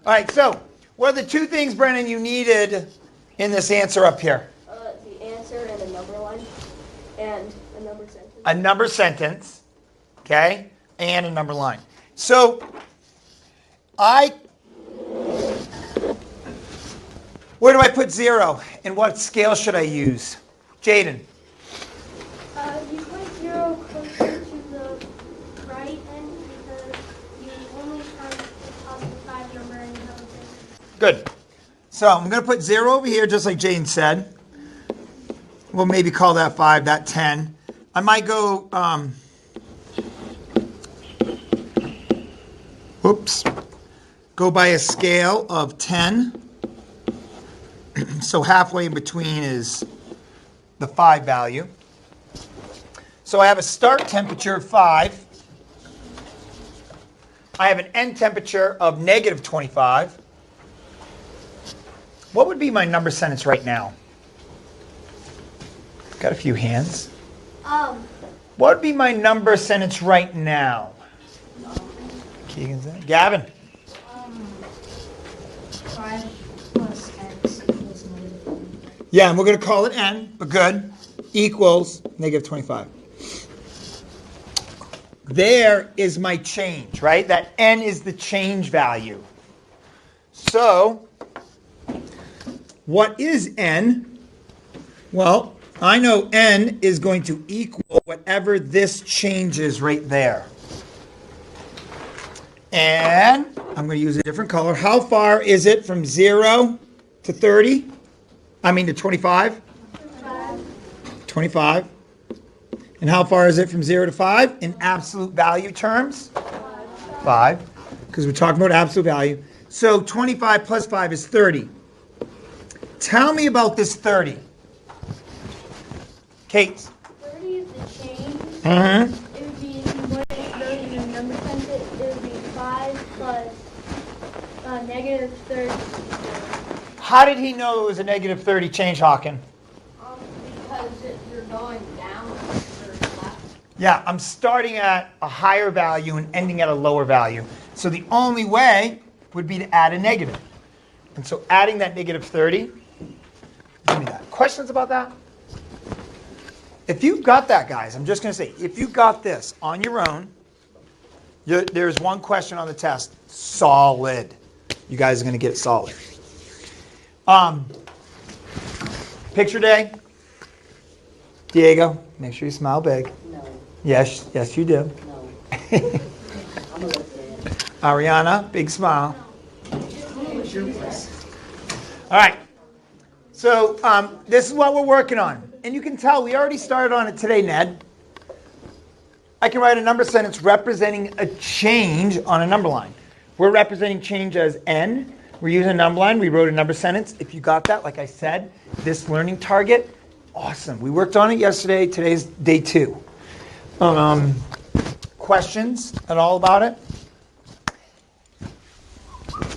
All right, so what are the two things, Brennan, you needed in this answer up here? The answer and a number line and a number sentence. A number sentence, okay, and a number line. So where do I put 0? And what scale should I use? Jaden. You put 0 closer to the right end because you only count the positive 5 number and you have a big. Good. So I'm going to put 0 over here, just like Jaden said. We'll maybe call that 5, that 10. I might go, go by a scale of 10. So halfway in between is the 5 value. So I have a start temperature of 5. I have an end temperature of negative 25. What would be my number sentence right now? Got a few hands. What would be my number sentence right now? Keegan's in. Gavin. 5 plus x equals negative. Yeah, and we're going to call it n, but good. Equals negative 25. There is my change, right? That n is the change value. So, what is n? Well, I know n is going to equal whatever this changes right there. And I'm going to use a different color. How far is it from 0 to 30? I mean to 25? 25. And how far is it from 0 to 5 in absolute value terms? 5. Because we're talking about absolute value. So 25 plus 5 is 30. Tell me about this 30. Kate. 30 is the change. Mm-hmm. It would be, if you wanted to put it in a number sentence, it would be 5 plus negative 30. How did he know it was a negative 30 change, Hawken? Because you're going down or left. Yeah, I'm starting at a higher value and ending at a lower value. So the only way would be to add a negative. And so adding that negative 30, give me that. Questions about that? If you've got that, guys, I'm just going to say, if you got this on your own, there's one question on the test, solid. You guys are going to get it solid. Picture day. Diego, make sure you smile big. No. Yes, you do. No. I'm a little Ariana, big smile. All right. So this is what we're working on. And you can tell we already started on it today, Ned. I can write a number sentence representing a change on a number line. We're representing change as n. We're using a number line. We wrote a number sentence. If you got that, like I said, this learning target, awesome. We worked on it yesterday. Today's day 2. Questions at all about it?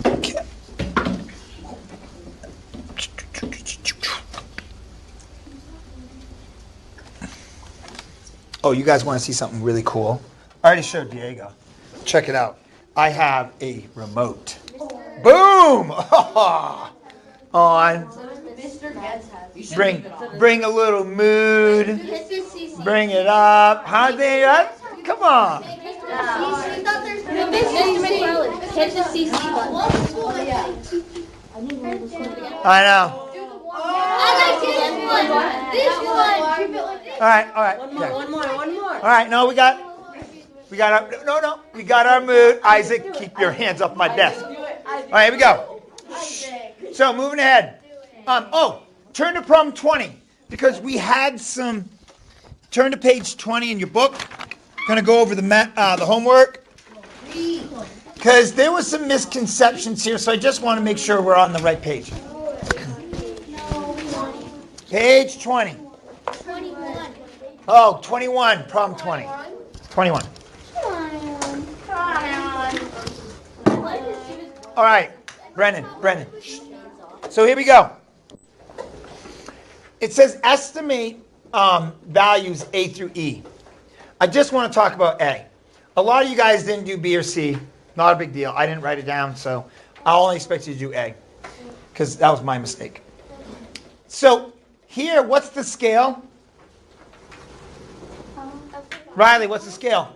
Okay. Oh, you guys want to see something really cool? I already showed Diego. Check it out. I have a remote. Boom! On. Bring a little mood. Bring it up. How they up? Come on. I know. All right. One more. All right, no, we got our mood. Isaac, keep your hands off my desk. All right, here we go. So moving ahead. Turn to problem 20 because we had some. Turn to page 20 in your book. Going to go over the homework because there was some misconceptions here, so I just want to make sure we're on the right page. Page 20. 21. Oh, 21. Problem 20. 21. All right, Brennan. Shh. So here we go. It says estimate values A through E. I just want to talk about A. A lot of you guys didn't do B or C. Not a big deal. I didn't write it down, so I only expect you to do A, because that was my mistake. So here, what's the scale? Riley, what's the scale?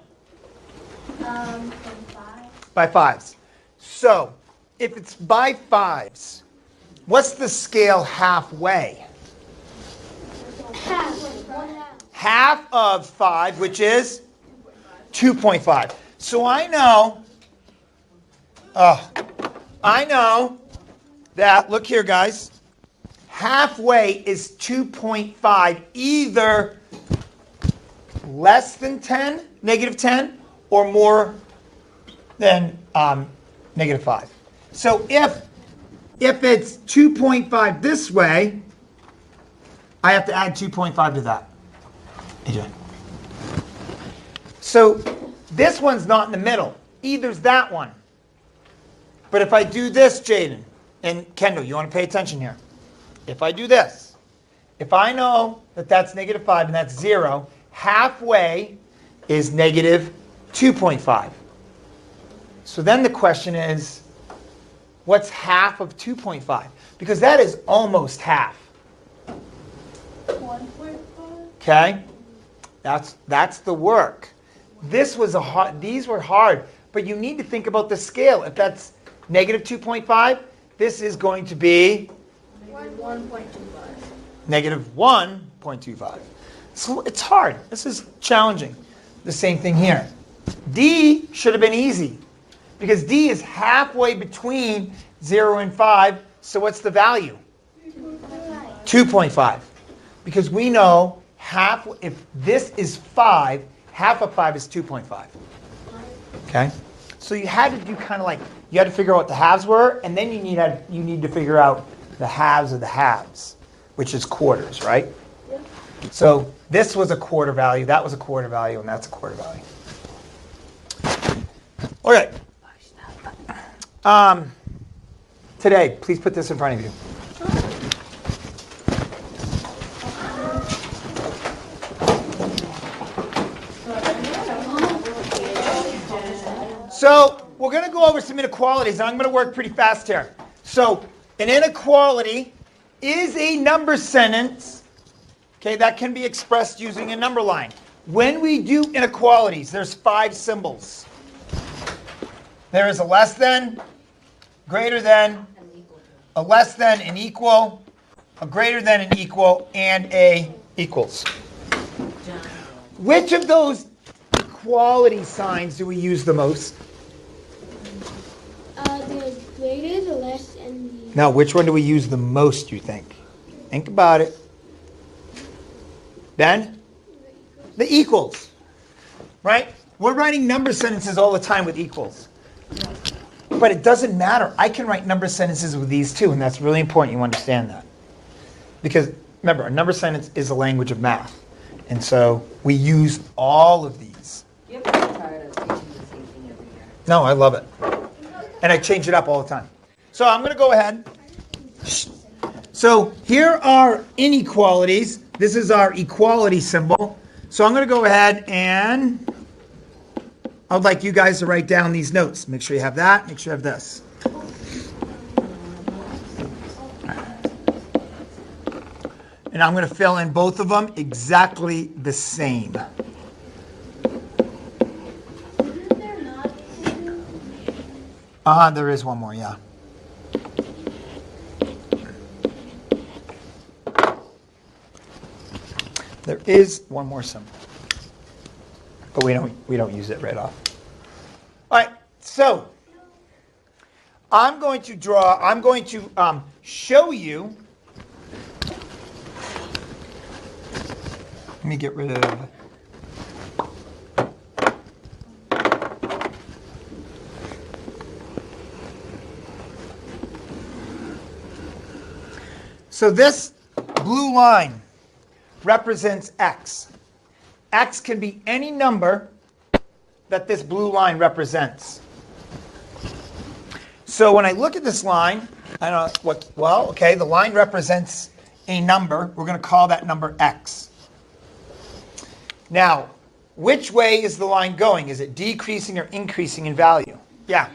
From 5. By fives. So if it's by fives, what's the scale halfway? Half. 1/2. Half of 5, which is 2.5. So I know that, look here, guys, halfway is 2.5, either less than 10, negative 10, or more than negative 5. So if it's 2.5 this way, I have to add 2.5 to that. AJ. So this one's not in the middle. Either's that one. But if I do this, Jaden, and Kendall, you want to pay attention here. If I do this, if I know that that's negative 5 and that's 0, halfway is negative 2.5. So then the question is, what's half of 2.5? Because that is almost half. 1.5. Okay? That's the work. These were hard, but you need to think about the scale. If that's negative 2.5, this is going to be 1.25. negative 1.25. So it's hard. This is challenging. The same thing here. D should have been easy because D is halfway between 0 and 5. So what's the value? 2.5. Because we know if this is 5, half of 5 is 2.5. Okay? So you had to do kind of like, you had to figure out what the halves were, and then you need to figure out the halves of the halves, which is quarters, right? Yep. So this was a quarter value, that was a quarter value, and that's a quarter value. Okay. Today, please put this in front of you. So we're going to go over some inequalities, and I'm going to work pretty fast here. So an inequality is a number sentence, okay, that can be expressed using a number line. When we do inequalities, there's 5 symbols. There is a less than, greater than, a less than, an equal, a greater than, an equal, and a equals. Which of those equality signs do we use the most? The greater, the less, and the... Now, which one do we use the most, you think? Think about it. Ben? The equals. Right? We're writing number sentences all the time with equals. But it doesn't matter. I can write number sentences with these too, and that's really important you understand that. Because, remember, a number sentence is a language of math. And so we use all of these. You're pretty tired of teaching the same thing every year. No, I love it. And I change it up all the time. So I'm going to go ahead. So here are inequalities. This is our equality symbol. So I'm going to go ahead and I would like you guys to write down these notes. Make sure you have that. Make sure you have this. And I'm going to fill in both of them exactly the same. There is one more, yeah. There is one more symbol, but we don't use it right off. All right, so I'm going to show you. Let me get rid of. So this blue line represents x. X can be any number that this blue line represents. So when I look at this line, I don't know what, well, okay, the line represents a number. We're going to call that number x. Now, which way is the line going? Is it decreasing or increasing in value? Yeah.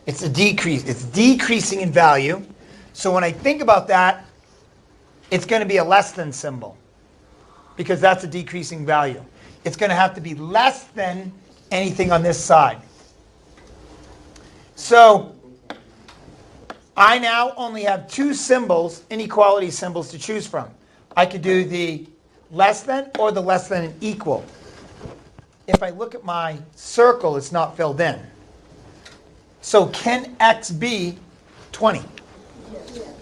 It's a decrease. It's decreasing in value. So when I think about that, it's going to be a less than symbol because that's a decreasing value. It's going to have to be less than anything on this side. So I now only have two symbols, inequality symbols, to choose from. I could do the less than or the less than and equal. If I look at my circle, it's not filled in. So can x be 20?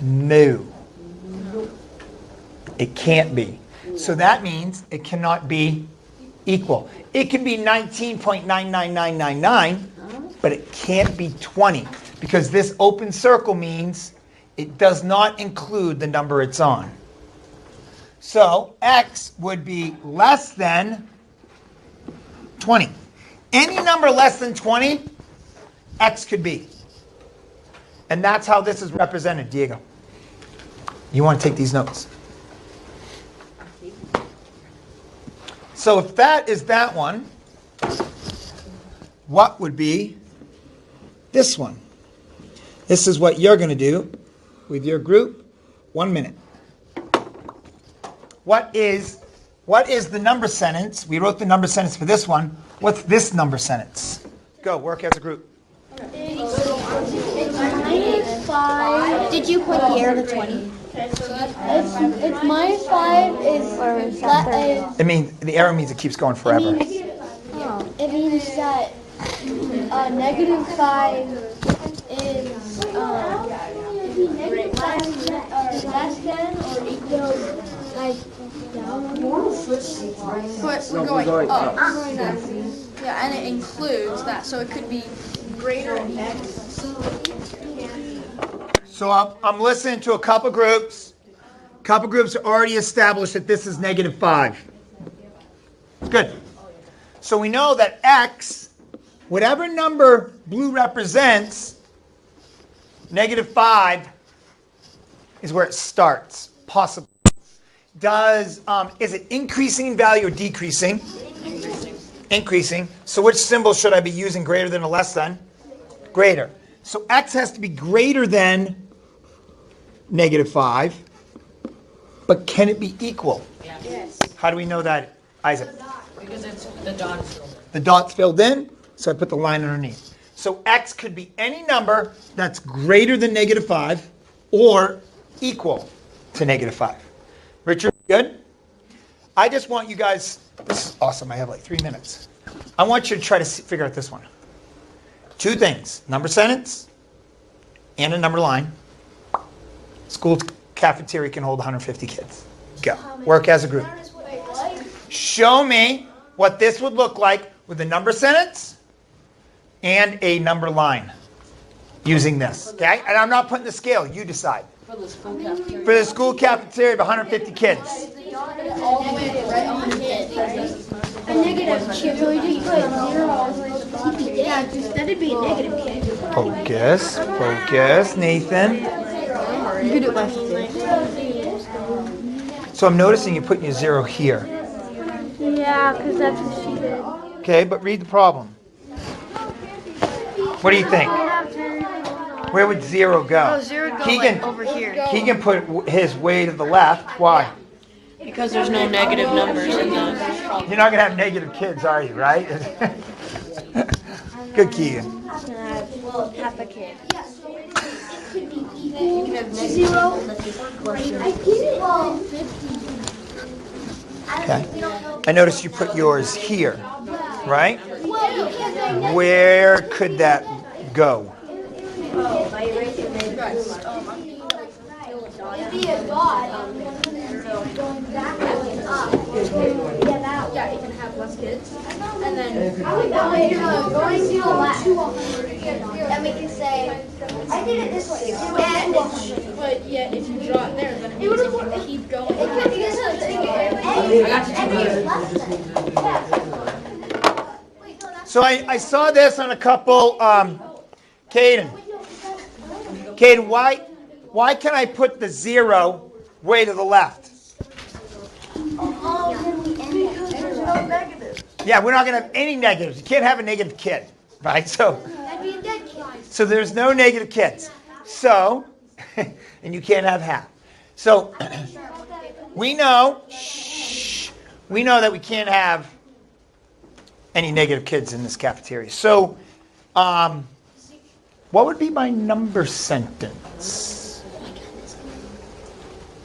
No. It can't be. So that means it cannot be equal. It can be 19.99999, but it can't be 20 because this open circle means it does not include the number it's on. So x would be less than 20. Any number less than 20, x could be. And that's how this is represented, Diego. You want to take these notes. So if that is that one, what would be this one? This is what you're going to do with your group. 1 minute. What is the number sentence? We wrote the number sentence for this one. What's this number sentence? Go, work as a group. -5. Did you put the arrow to 20? It's -5 is It means the arrow means it keeps going forever. it means that -5 is less than or equal like But we're going up. Yeah, and it includes that, so it could be greater than So I'm listening to a couple groups. A couple groups are already established that this is -5. Good. So we know that x, whatever number blue represents, -5 is where it starts, possibly. Is it increasing in value or decreasing? Increasing. So which symbol should I be using, greater than or less than? Greater. So x has to be greater than -5, but can it be equal? Yes. How do we know that, Isaac? Because it's the dot's filled in. The dot's filled in, so I put the line underneath. So x could be any number that's greater than -5 or equal to -5. Richard, good? I just want you guys, this is awesome, I have like 3 minutes. I want you to try to figure out this one. Two things, number sentence and a number line. School cafeteria can hold 150 kids. Go, work as a group. Show me what this would look like with a number sentence and a number line using this, okay? And I'm not putting the scale, you decide. For the school cafeteria. For the school cafeteria of 150 kids. all the way right on the kid. A negative kid, so we just put 0. Yeah, that'd be a negative kid. Focus, Nathan. you could do it less. So I'm noticing you're putting your 0 here. Yeah, because that's what she did. Okay, but read the problem. What do you think? Where would 0 go? 0 go Keegan, over here. Keegan put his way to the left. Why? Because there's no negative numbers in the. You're not going to have negative kids, are you, right? Good, Keegan. Well, half a kid. You can have 0. Okay. I noticed you put yours here, right? Where could that go? It'd be a dot going backwards up. Yeah, you can have less kids. And then Going to the left. And we can say, I did it this way. but yeah, if you draw it there, then it means if you keep going. So I saw this on a couple, Caden, why can I put the 0 way to the left? Yeah, we're not going to have any negatives. You can't have a negative kid, right? So That'd be a dead kid. So there's no negative kids. So, and you can't have half. So we know that we can't have any negative kids in this cafeteria. So what would be my number sentence?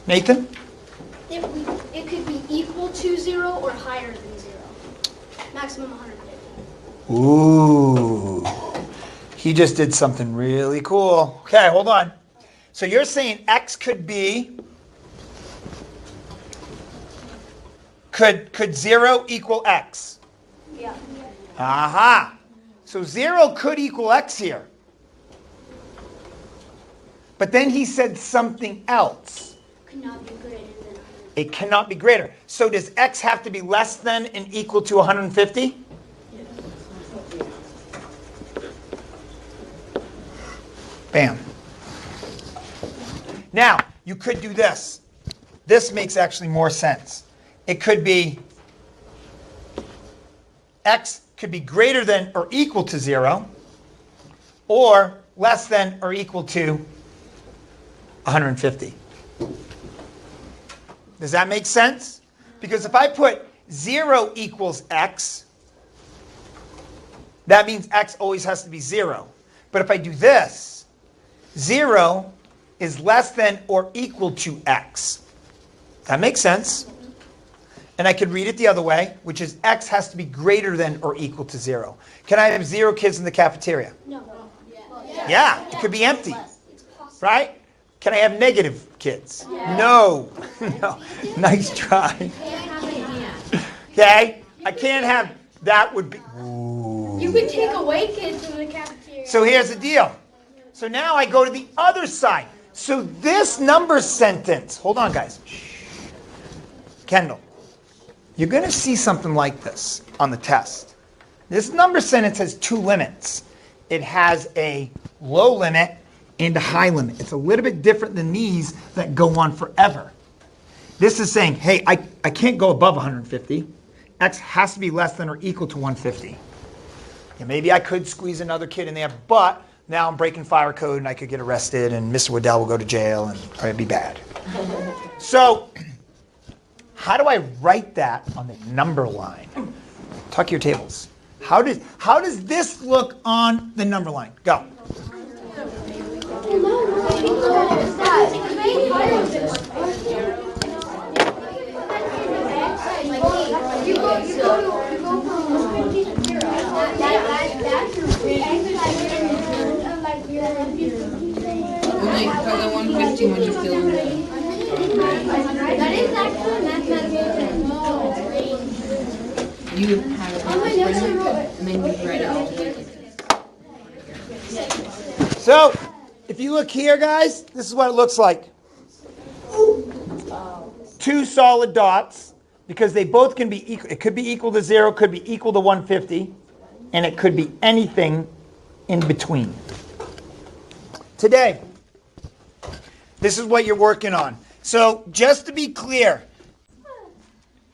Nathan? It could be equal to 0 or higher than 0. Maximum 150. Ooh. He just did something really cool. Okay, hold on. So you're saying x could be, could 0 equal x? Yeah. Aha. So 0 could equal x here. But then he said something else. Could not be greater than 150. It cannot be greater. So does x have to be less than and equal to 150? Bam. Now, you could do this. This makes actually more sense. It could be x could be greater than or equal to 0, or less than or equal to 150. Does that make sense? Because if I put 0 equals x, that means x always has to be 0. But if I do this, 0 is less than or equal to x. That makes sense. And I could read it the other way, which is x has to be greater than or equal to 0. Can I have 0 kids in the cafeteria? No. Yeah, it could be empty. Right? Can I have negative kids? No. No. Nice try. Okay? I can't have, that would be, ooh. You could take away kids from the cafeteria. So here's the deal. So now I go to the other side. So this number sentence, hold on guys. Kendall, you're going to see something like this on the test. This number sentence has two limits. It has a low limit and a high limit. It's a little bit different than these that go on forever. This is saying, hey, I can't go above 150. X has to be less than or equal to 150. Yeah, maybe I could squeeze another kid in there, but now I'm breaking fire code and I could get arrested and Mr. Waddell will go to jail and it'd be bad. So, how do I write that on the number line? Tuck your tables. How does this look on the number line? Go. Well, you put the 150 when you fill in the... That is actually mathematical. You have it on the spreadsheet, and then you write it all together. So, if you look here, guys, this is what it looks like. Two solid dots, because they both can be equal. It could be equal to 0, could be equal to 150, and it could be anything in between. Today, this is what you're working on. So, just to be clear,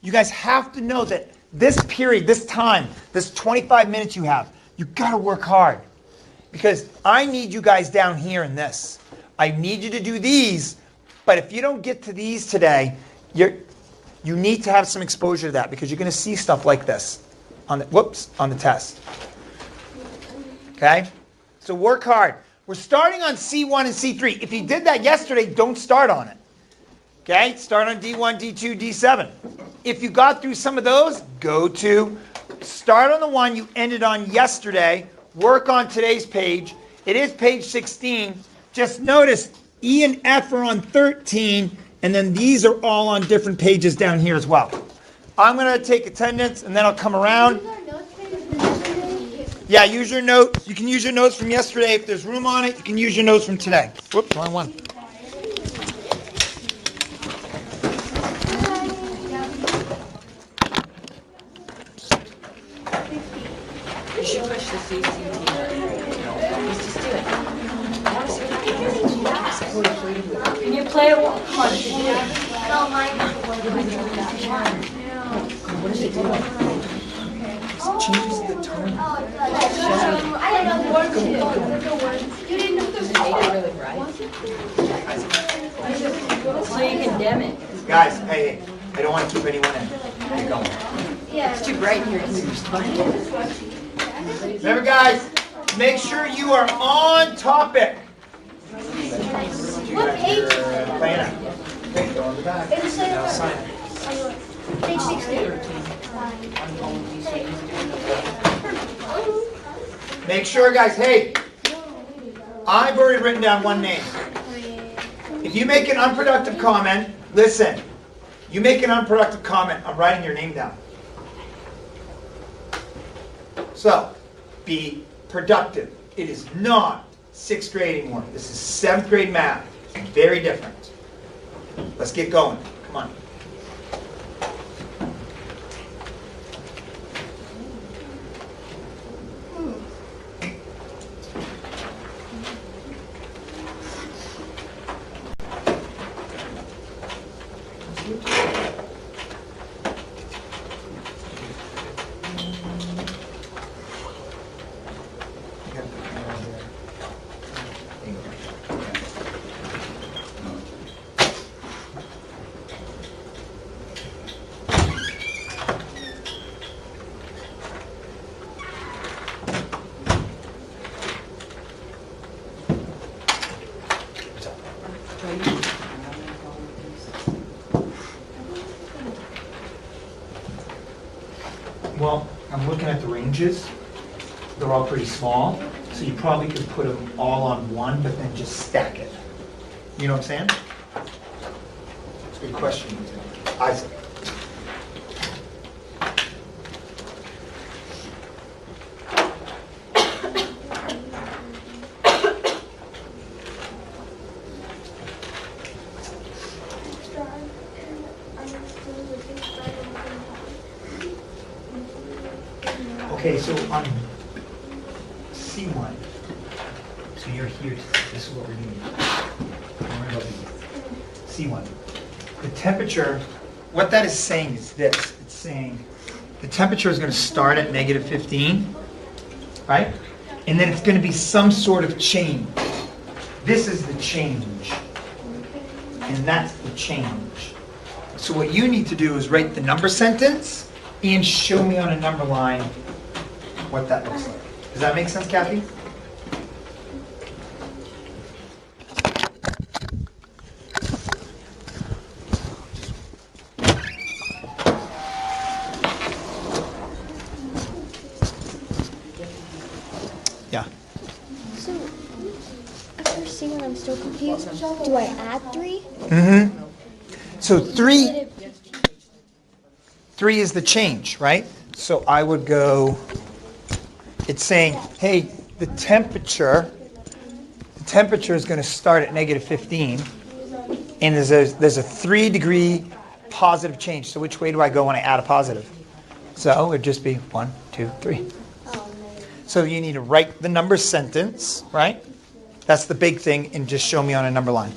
you guys have to know that this period, this time, this 25 minutes you have, you've got to work hard. Because I need you guys down here in this. I need you to do these, but if you don't get to these today, you need to have some exposure to that because you're going to see stuff like this on the test. Okay? So work hard. We're starting on C1 and C3. If you did that yesterday, don't start on it. Okay? Start on D1, D2, D7. If you got through some of those, start on the one you ended on yesterday. Work on today's page. It is page 16. Just notice E and F are on 13, and then these are all on different pages down here as well. I'm going to take attendance, and then I'll come around. Yeah, use your notes. You can use your notes from yesterday. If there's room on it, you can use your notes from today. Whoops, wrong one. You should push the CCT. Let's just do it. I want to see what happens. Can you play it? Come on. What is it doing? changes the tone. So you condemn it. Guys, hey, I don't want to keep anyone in. Keep going. It's too bright here. Remember, guys, make sure you are on topic. What page is it? Plan. Okay, go on the back. Now sign it. Page 16. Make sure, guys, hey, I've already written down one name. If you make an unproductive comment, listen, you make an unproductive comment, I'm writing your name down. So, be productive. It is not 6th grade anymore. This is 7th grade math. It's very different. Let's get going. Come on. Well, I'm looking at the ranges. They're all pretty small, so you probably could put them all on one, but then just stack it. You know what I'm saying? It's a good question. Isaac. Okay, so on C1, so you're here, this is what we're doing. Don't worry about these. C1. The temperature, what that is saying is this. It's saying the temperature is going to start at -15, right? And then it's going to be some sort of change. This is the change. And that's the change. So what you need to do is write the number sentence and show me on a number line what that looks like. Does that make sense, Kathy? Yeah. So, after seeing it, I'm still confused. Do I add 3? Mm-hmm. So 3 is the change, right? So I would go, it's saying, hey, the temperature is going to start at -15, and there's a 3-degree positive change. So which way do I go when I add a positive? So it would just be 1, 2, 3. So you need to write the number sentence, right? That's the big thing, and just show me on a number line.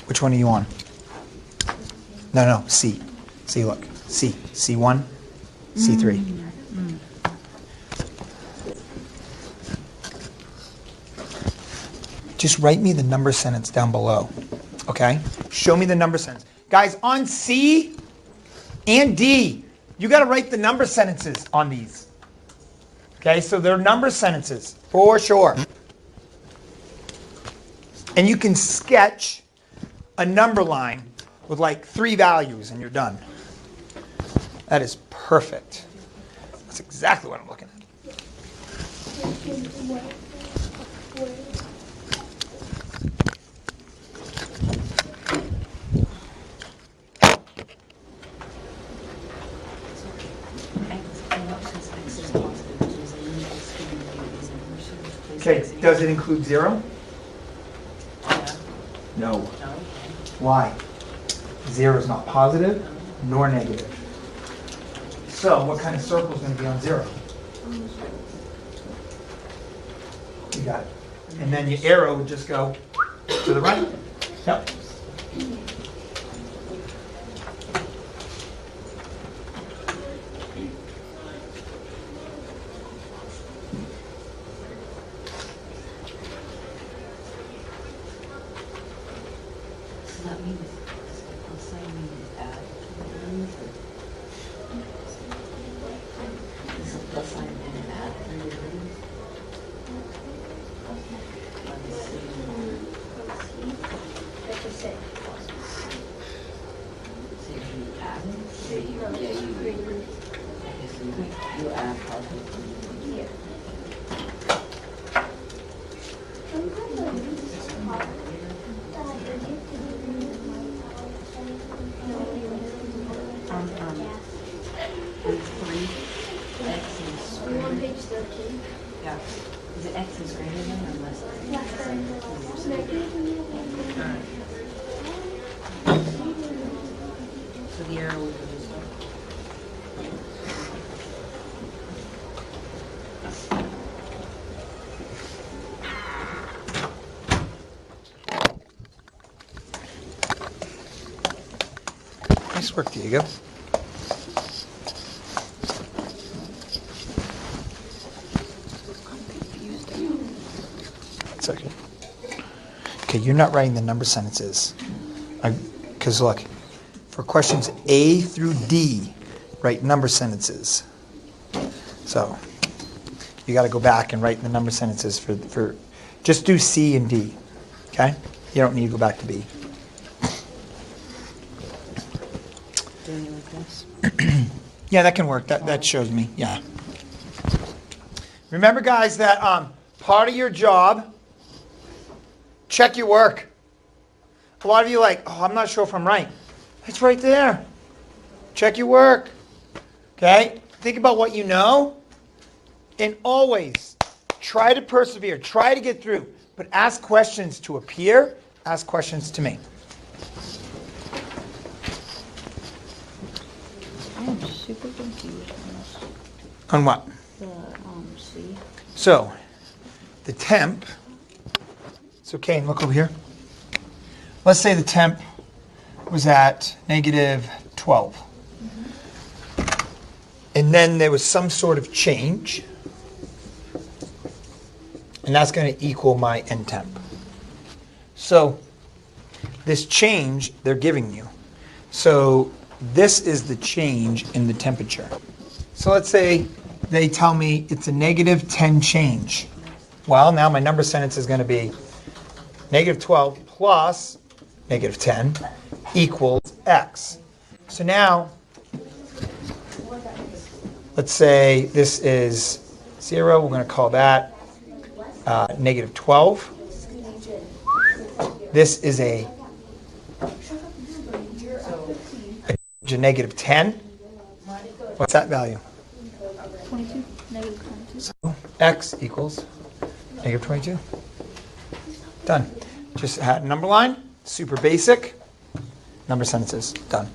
Which one are you on? No, C. C, look. C. C1, C3. Just write me the number sentence down below, okay? Show me the number sentence. Guys, on C and D, you got to write the number sentences on these. Okay, so they're number sentences, for sure. And you can sketch a number line with like 3 values and you're done. That is perfect. That's exactly what I'm looking at. Okay, does it include 0? No. Why? 0 is not positive nor negative. So what kind of circle is going to be on 0? You got it. And then your arrow would just go to the right. Yep. Let me, I'll sign me to add. Let's sign in and add. So you add it? Okay, so you add positive. Three, X is Are you on greater. page 13? Yeah. Is it X is greater than or less than? Alright. So the arrow would go this way. Nice work, Diego. Second. Okay, you're not writing the number sentences. Because look, for questions A through D, write number sentences. So you got to go back and write the number sentences for just do C and D. Okay? You don't need to go back to B. Doing it like this. Yeah, that can work. That shows me. Yeah. Remember, guys, that part of your job, check your work. A lot of you are like, oh, I'm not sure if I'm right. It's right there. Check your work. Okay? Think about what you know. And always try to persevere. Try to get through. But ask questions to a peer. Ask questions to me. I'm super confused on this. On what? The C. So, the temp. So, Kane, look over here. Let's say the temp was at negative 12. And then there was some sort of change. And that's going to equal my end temp. So, this change they're giving you. So, this is the change in the temperature. So let's say they tell me it's a negative 10 change. Well, now my number sentence is going to be negative 12 plus negative 10 equals X. So now, let's say this is 0. We're going to call that negative 12. This is a negative 10. What's that value? 22, negative 22. So X equals negative 22. Done. Just had a number line, super basic. Number sentences, done.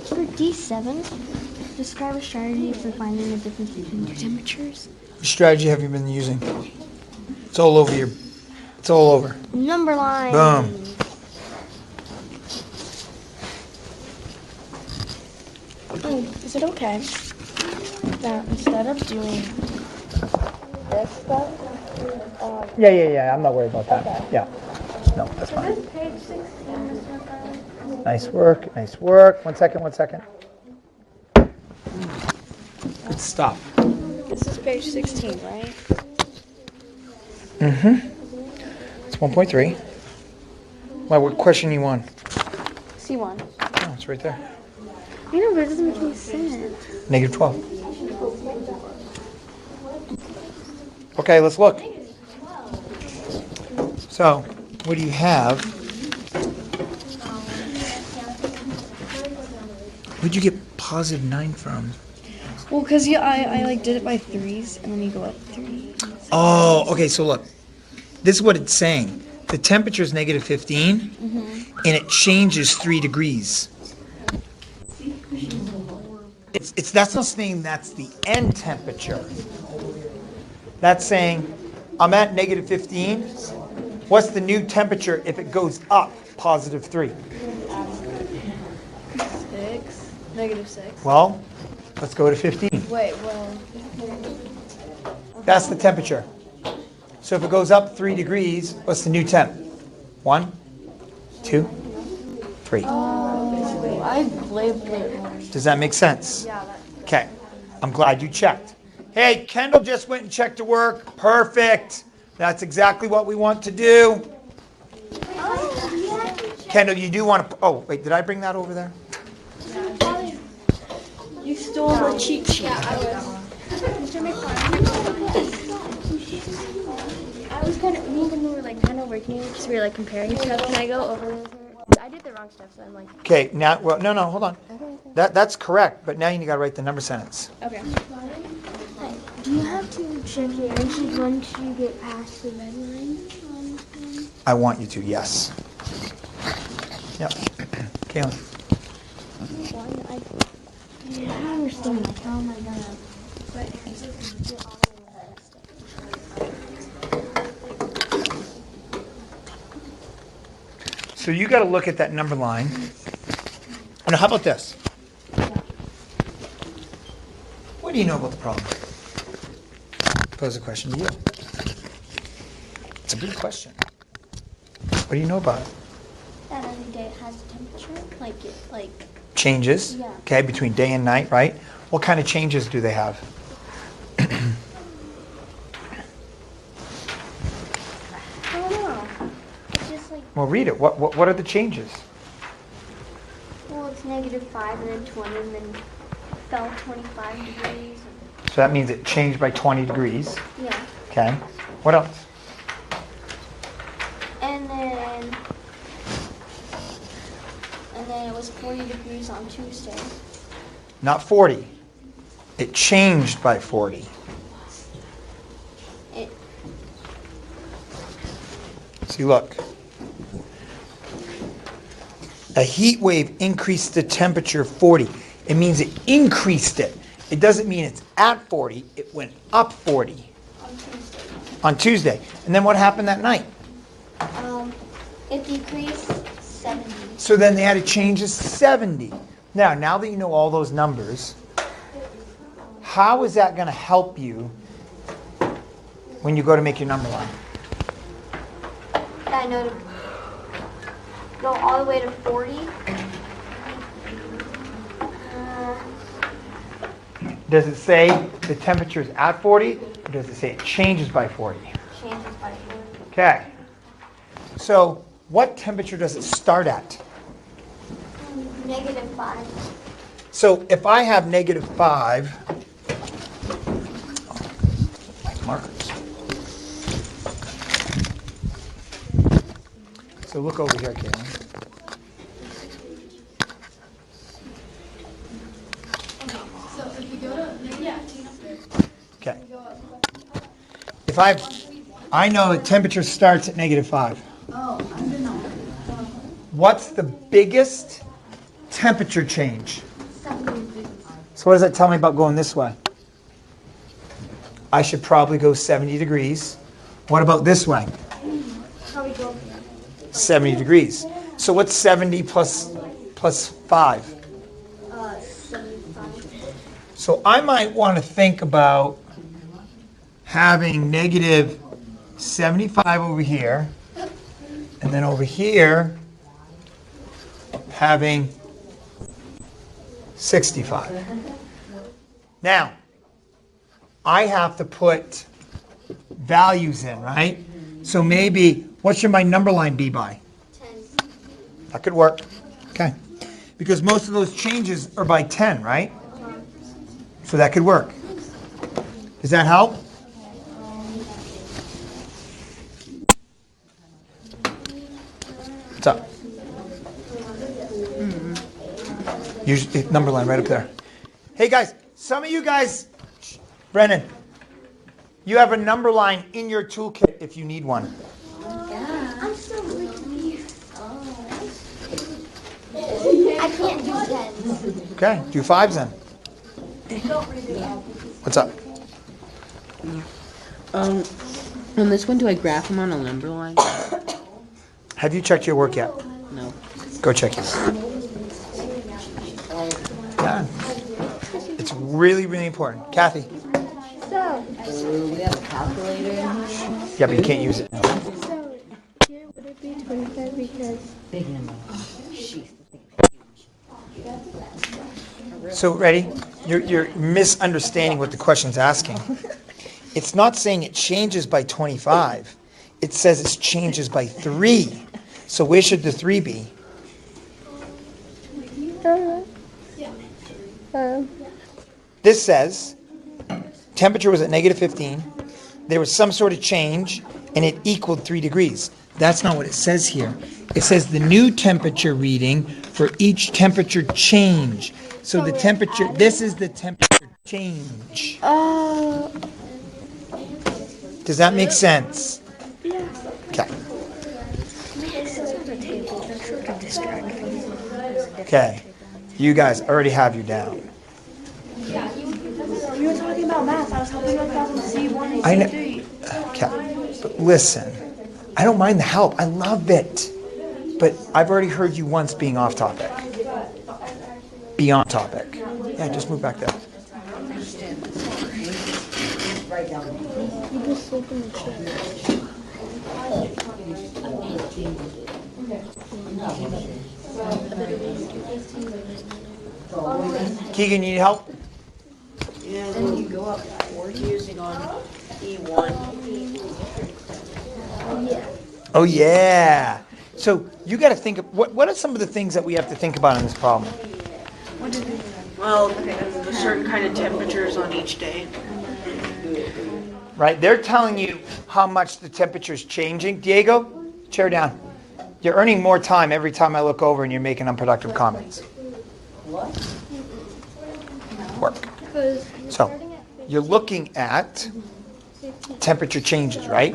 For D7, describe a strategy for finding the difference between two temperatures. What strategy have you been using? It's all over your. It's all over. Number line. Boom. Oh, is it okay that instead of doing this stuff, Yeah. I'm not worried about that. Yeah. No, that's fine. This page 16, Mr. Farley. Nice work. Nice work. 1 second. 1 second. Good stuff. this is page 16, right? It's 1.3. Why? What question you want? C1. Oh, it's right there. You know, but it doesn't make any sense. Negative 12. Okay, let's look. So, what do you have? Where'd you get positive 9 from? Well, because I like did it by threes, and then you go up 3. Oh, okay, so look. This is what it's saying. The temperature is negative 15, and it changes 3 degrees. That's not saying that's the end temperature. That's saying I'm at negative 15. What's the new temperature if it goes up positive 3? 6. -6. Well, let's go to 15. Wait, well, That's the temperature. So if it goes up 3 degrees, what's the new temp? 1, 2, 3. I labeled it. Does that make sense? Okay. I'm glad you checked. Hey, Kendall just went and checked her work. Perfect. That's exactly what we want to do. Kendall, you do want to... Oh, wait, did I bring that over there? you stole my cheat sheet. I was kind of, me and him were like kind of working because we were like comparing stuff, and I go over with her. I did the wrong stuff, so I'm like, Okay, now... Well, no, hold on. That's correct, but now you got to write the number sentence. okay. Do you have to check your answers once you get past the red line? I want you to, yes. Yep. Kaylin. I don't understand. Like, how am I gonna? So you got to look at that number line. Now, how about this? What do you know about the problem? Pose a question to you. It's a good question. What do you know about it? That every day it has a temperature, like Changes, Yeah. okay, between day and night, right? What kind of changes do they have? I don't know. It's just like, Well, read it. What are the changes? well, it's -5 and then 20 and then fell 25 degrees. So that means it changed by 20 degrees, Yeah. okay? What else? And then it was 40 degrees on Tuesday. Not 40. It changed by 40. It See, look. A heat wave increased the temperature 40. It means it increased it. It doesn't mean it's at 40. It went up 40 on Tuesday. And then what happened that night? it decreased 70. So then they had to change to 70. Now that you know all those numbers, how is that going to help you when you go to make your number line? I know to go all the way to 40. Does it say the temperature is at 40, or does it say it changes by 40? Changes by 40. Okay. So what temperature does it start at? -5. So if I have -5, like markers. So look over here, Caitlin. Okay. If I know the temperature starts at -5. What's the biggest temperature change? So what does that tell me about going this way? I should probably go 70 degrees. What about this way? Probably go 70 degrees. So what's 70 plus 5? 75. So I might want to think about having -75 over here, and then over here having 65. Now, I have to put values in, right? So maybe, what should my number line be by? 10. That could work. Okay. Because most of those changes are by 10, right? So that could work. Does that help? What's up? Usually, number line right up there. Hey guys, some of you guys, Brennan, you have a number line in your toolkit if you need one. I'm still really confused. I can't do 10s. Okay, do 5s then. What's up? On this one, do I graph them on a number line? Have you checked your work yet? No. Go check it. Yeah, Really, really important. Kathy? So, We have a calculator in here. Yeah, but you can't use it now. so here would it be 25 because Big number. Sheesh. So, ready? You're misunderstanding what the question's asking. It's not saying it changes by 25. It says it changes by 3. So where should the 3 be? This says temperature was at negative 15. There was some sort of change, and it equaled 3 degrees. That's not what it says here. It says the new temperature reading for each temperature change. So the temperature, this is the temperature change. Does that make sense? Okay. Okay. You guys, I already have you down. We were talking about math. I was helping with that in C1 and I know. C3. Okay. But listen, I don't mind the help. I love it. But I've already heard you once being off topic. Be on topic. Yeah, just move back there. you just sleep in the chair. Keegan, you need help? Yeah, then you go up 4 using on E1. Oh, yeah. So you got to think of, what are some of the things that we have to think about in this problem? Well, the certain kind of temperatures on each day. Right? They're telling you how much the temperature is changing. Diego, chair down. You're earning more time every time I look over and you're making unproductive comments. Work. So you're looking at temperature changes, right?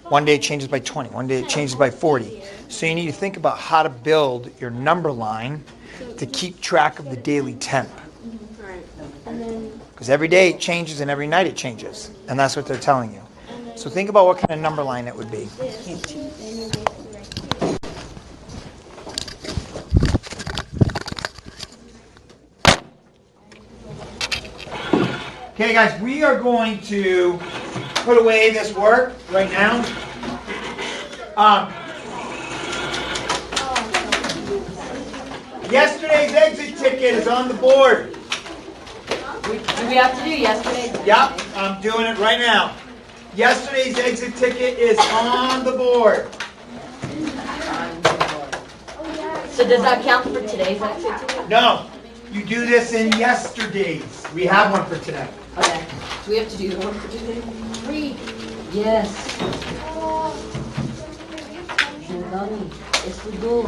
One day it changes by 20. One day it changes by 40. So you need to think about how to build your number line to keep track of the daily temp. Because every day it changes and every night it changes. And that's what they're telling you. So think about what kind of number line it would be. Okay, guys, we are going to put away this work right now. Yesterday's exit ticket is on the board. Do we have to do yesterday? Yep, I'm doing it right now. Yesterday's exit ticket is on the board. So does that count for today's exit ticket? No, you do this in yesterday's. We have one for today. Okay. Do we have to do the one for today? 3. Yes. Giovanni, it's the goal.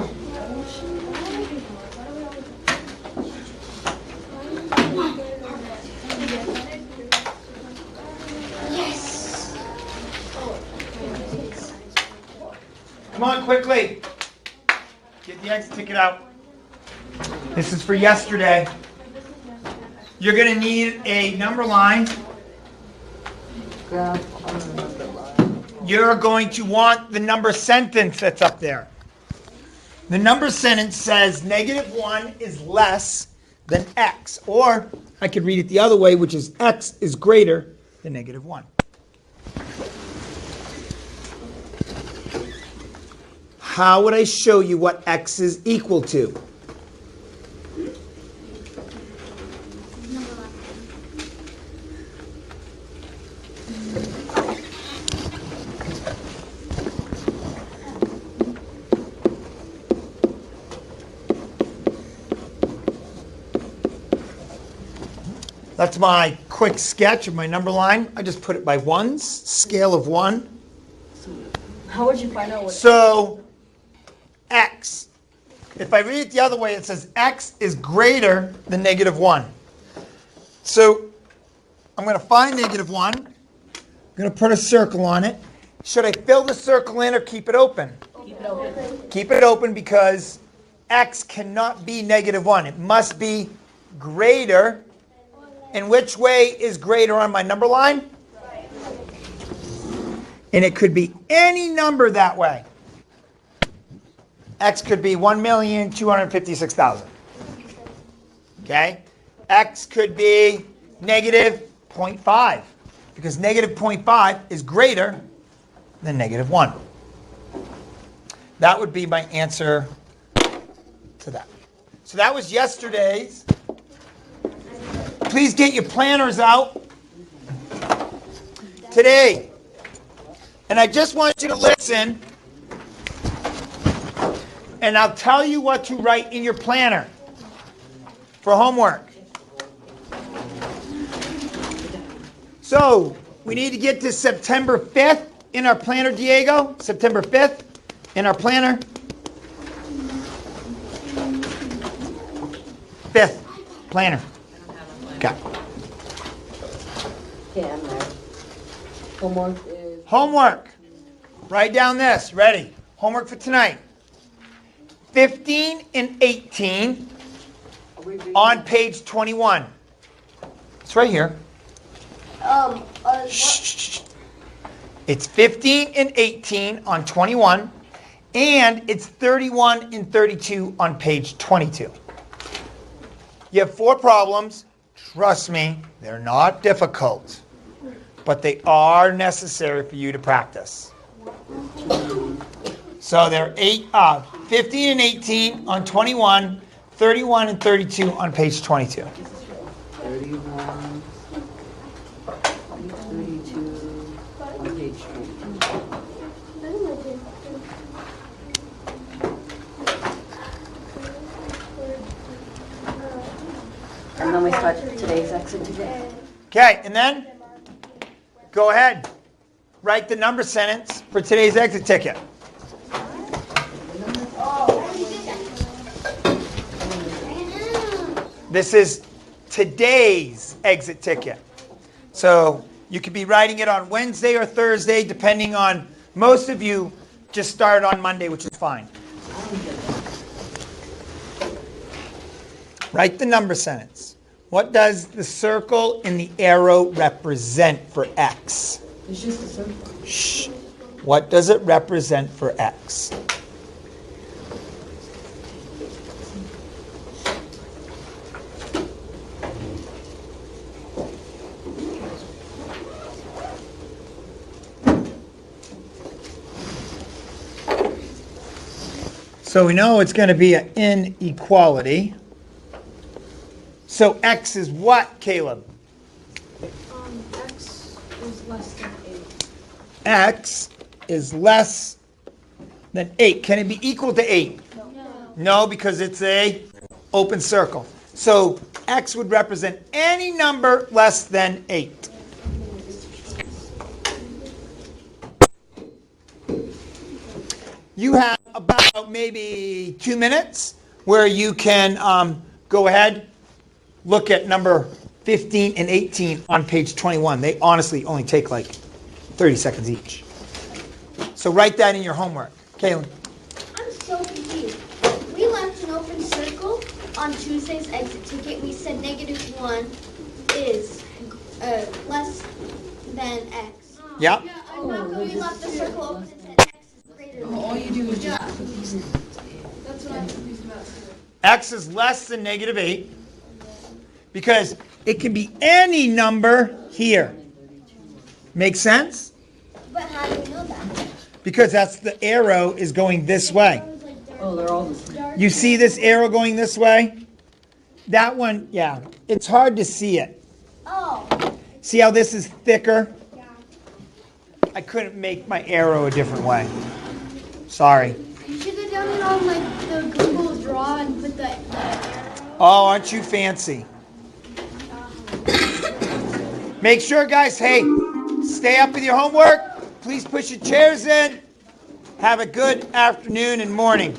Come on, quickly. Get the exit ticket out. This is for yesterday. You're going to need a number line. You're going to want the number sentence that's up there. The number sentence says -1 is less than x. Or I could read it the other way, which is x is greater than -1. How would I show you what x is equal to? That's my quick sketch of my number line. I just put it by ones, scale of 1. How would you find out what? So, x. If I read it the other way, it says x is greater than -1. So, I'm going to find -1. I'm going to put a circle on it. Should I fill the circle in or keep it open? Keep it open. Keep it open because x cannot be -1. It must be greater. And which way is greater on my number line? And it could be any number that way. X could be 1,256,000. Okay? X could be negative 0.5 because negative 0.5 is greater than negative 1. That would be my answer to that. So that was yesterday's. Please get your planners out today. And I just want you to listen, and I'll tell you what to write in your planner for homework. So, we need to get to September 5th in our planner, Diego. September 5th in our planner. 5th planner. Okay. Okay, I'm there. Homework is. Homework. Write down this. Ready? Homework for tonight. 15 and 18 on page 21. It's right here. Shh. It's 15 and 18 on 21, and it's 31 and 32 on page 22. You have 4 problems. Trust me, they're not difficult, but they are necessary for you to practice. So they're 15 and 18 on 21, 31 and 32 on page 22. 31, 32, on page 22. And then we start today's exit today. Okay, and then go ahead. Write the number sentence for today's exit ticket. This is today's exit ticket. So you could be writing it on Wednesday or Thursday, depending on, most of you just start on Monday, which is fine. Write the number sentence. What does the circle and the arrow represent for X? It's just a circle. Shh. What does it represent for X? So we know it's going to be an inequality. So X is what, Caleb? X is less than 8. X is less than 8. Can it be equal to 8? No, because it's a open circle. So X would represent any number less than 8. You have about maybe 2 minutes where you can go ahead, look at number 15 and 18 on page 21. They honestly only take like 30 seconds each. So write that in your homework. Kaylin. I'm so confused. We left an open circle on Tuesday's exit ticket. We said -1 is less than X. Yep. How come we left the circle open and said X is greater than All you do is just. That's what I'm confused about. X is less than -8 because it can be any number here. Make sense? But how do we know that? Because that's the arrow is going this way. Oh, they're all the same. You see this arrow going this way? That one, yeah. It's hard to see it. Oh. See how this is thicker? I couldn't make my arrow a different way. Sorry. You should have done it on like the Google Draw and put the arrow. Oh, aren't you fancy? Make sure, guys, hey, stay up with your homework. Please push your chairs in. Have a good afternoon and morning.